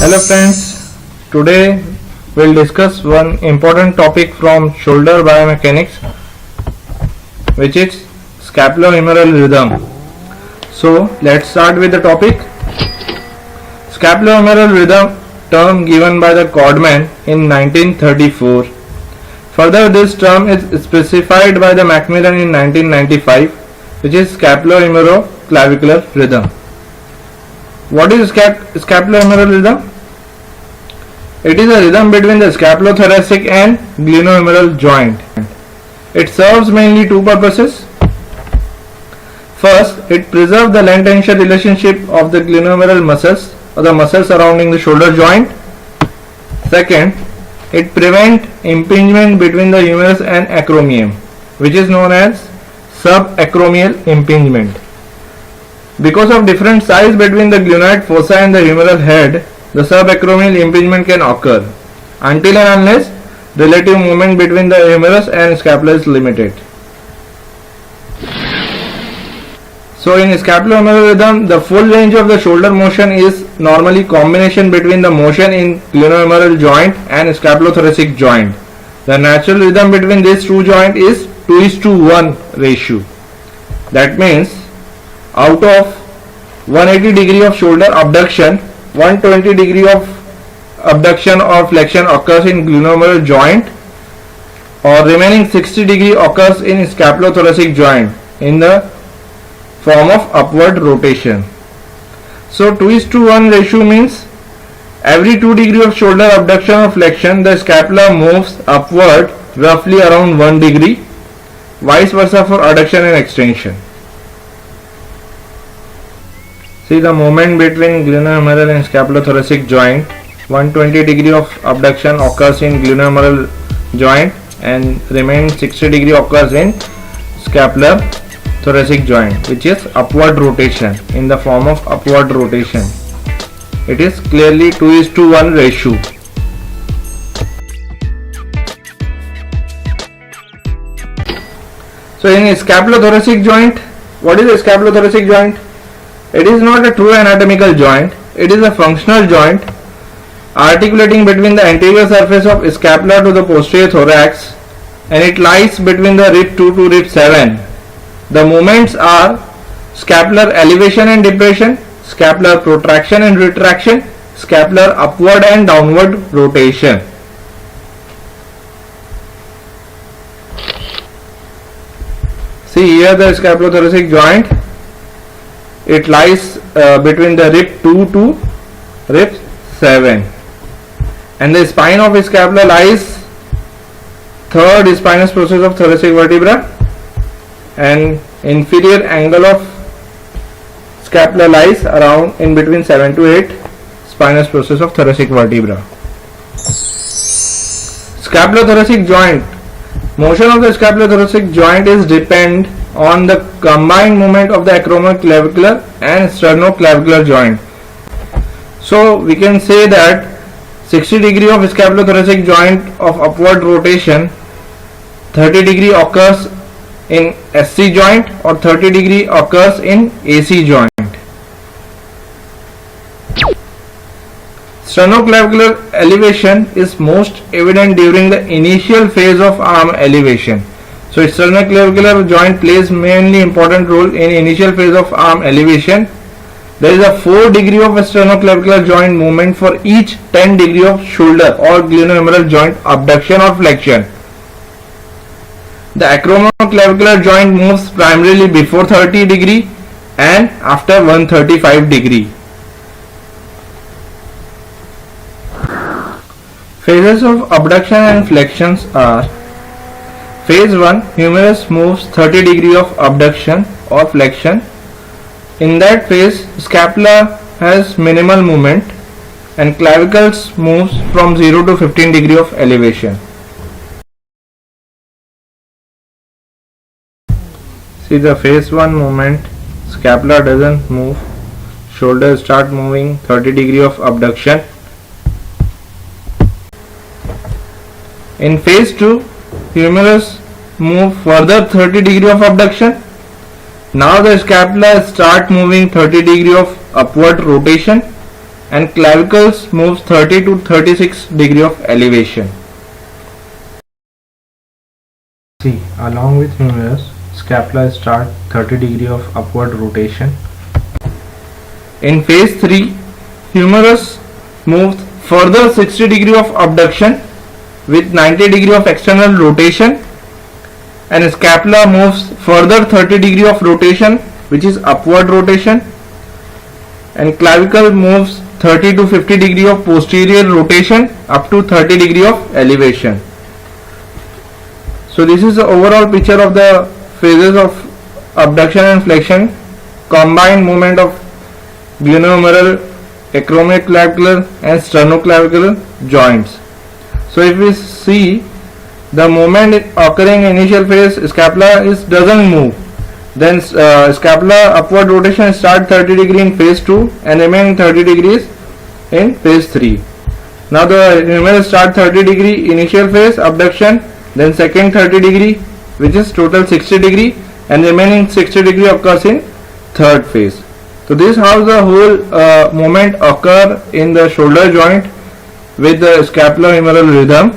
Hello friends, today we'll discuss one important topic from shoulder biomechanics, which is scapulohumeral rhythm. So let's start with the topic. Scapulohumeral rhythm, term given by the Codman in 1934. Further, this term is specified by the Macmillan in 1995, which is scapulohumeroclavicular rhythm. What is scapulohumeral rhythm? It is a rhythm between the scapulothoracic and glenohumeral joint. It serves mainly two purposes. First, it preserves the length-tension relationship of the glenohumeral muscles or the muscles surrounding the shoulder joint. Second, it prevents impingement between the humerus and acromion, which is known as subacromial impingement. Because of different size between the glenoid fossa and the humeral head, the subacromial impingement can occur until and unless relative movement between the humerus and scapula is limited. So in scapulohumeral rhythm, the full range of the shoulder motion is normally combination between the motion in glenohumeral joint and scapulothoracic joint. The natural rhythm between these two joints is 2:1 ratio. That means out of 180 degree of shoulder abduction, 120 degree of abduction or flexion occurs in glenohumeral joint, or remaining 60 degree occurs in scapulothoracic joint in the form of upward rotation. So 2:1 ratio means every 2 degree of shoulder abduction or flexion, the scapula moves upward roughly around 1 degree, vice versa for adduction and extension. See the movement between glenohumeral and scapulothoracic joint. 120 degree of abduction occurs in glenohumeral joint and remaining 60 degree occurs in scapulothoracic joint, which is upward rotation in the form of upward rotation. It is clearly 2:1 ratio. So in a scapulothoracic joint, what is a scapulothoracic joint? It is not a true anatomical joint. It is a functional joint articulating between the anterior surface of scapula to the posterior thorax, and it lies between the rib 2 to rib 7. The movements are scapular elevation and depression, scapular protraction and retraction, scapular upward and downward rotation. See here the scapulothoracic joint. It lies between the rib 2 to rib 7, and the spine of scapula lies third spinous process of thoracic vertebra, and inferior angle of scapula lies around in between 7 to 8 spinous process of thoracic vertebra. Scapulothoracic joint. Motion of the scapulothoracic joint is depend on the combined movement of the acromoclavicular and sternoclavicular joint. So we can say that 60 degree of scapulothoracic joint of upward rotation, 30 degree occurs in SC joint or 30 degree occurs in AC joint. Sternoclavicular elevation is most evident during the initial phase of arm elevation. So sternoclavicular joint plays mainly important role in initial phase of arm elevation. There is a 4 degree of sternoclavicular joint movement for each 10 degree of shoulder or glenohumeral joint abduction or flexion. The acromoclavicular joint moves primarily before 30 degree and after 135 degree. Phases of abduction and flexions are: Phase 1, humerus moves 30 degree of abduction or flexion. In that phase, scapula has minimal movement and clavicles moves from 0 to 15 degree of elevation. See the phase 1 movement, scapula doesn't move, shoulders start moving 30 degree of abduction. In phase 2, humerus move further 30 degree of abduction. Now the scapula start moving 30 degree of upward rotation and clavicles moves 30 to 36 degree of elevation. See, along with humerus, scapula start 30 degree of upward rotation. In phase 3, humerus moves further 60 degree of abduction with 90 degree of external rotation, and scapula moves further 30 degree of rotation, which is upward rotation, and clavicle moves 30 to 50 degree of posterior rotation up to 30 degree of elevation. So this is the overall picture of the phases of abduction and flexion, combined movement of glenohumeral, acromioclavicular and sternoclavicular joints. So if we see the movement occurring in initial phase, scapula doesn't move. Then scapula upward rotation start 30 degree in phase 2 and remain 30 degrees in phase 3. Now the humerus start 30 degree initial phase abduction, then second 30 degree, which is total 60 degree, and remaining 60 degree occurs in third phase. So this is how the whole movement occur in the shoulder joint with the scapulohumeral rhythm.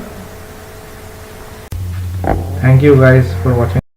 Thank you guys for watching.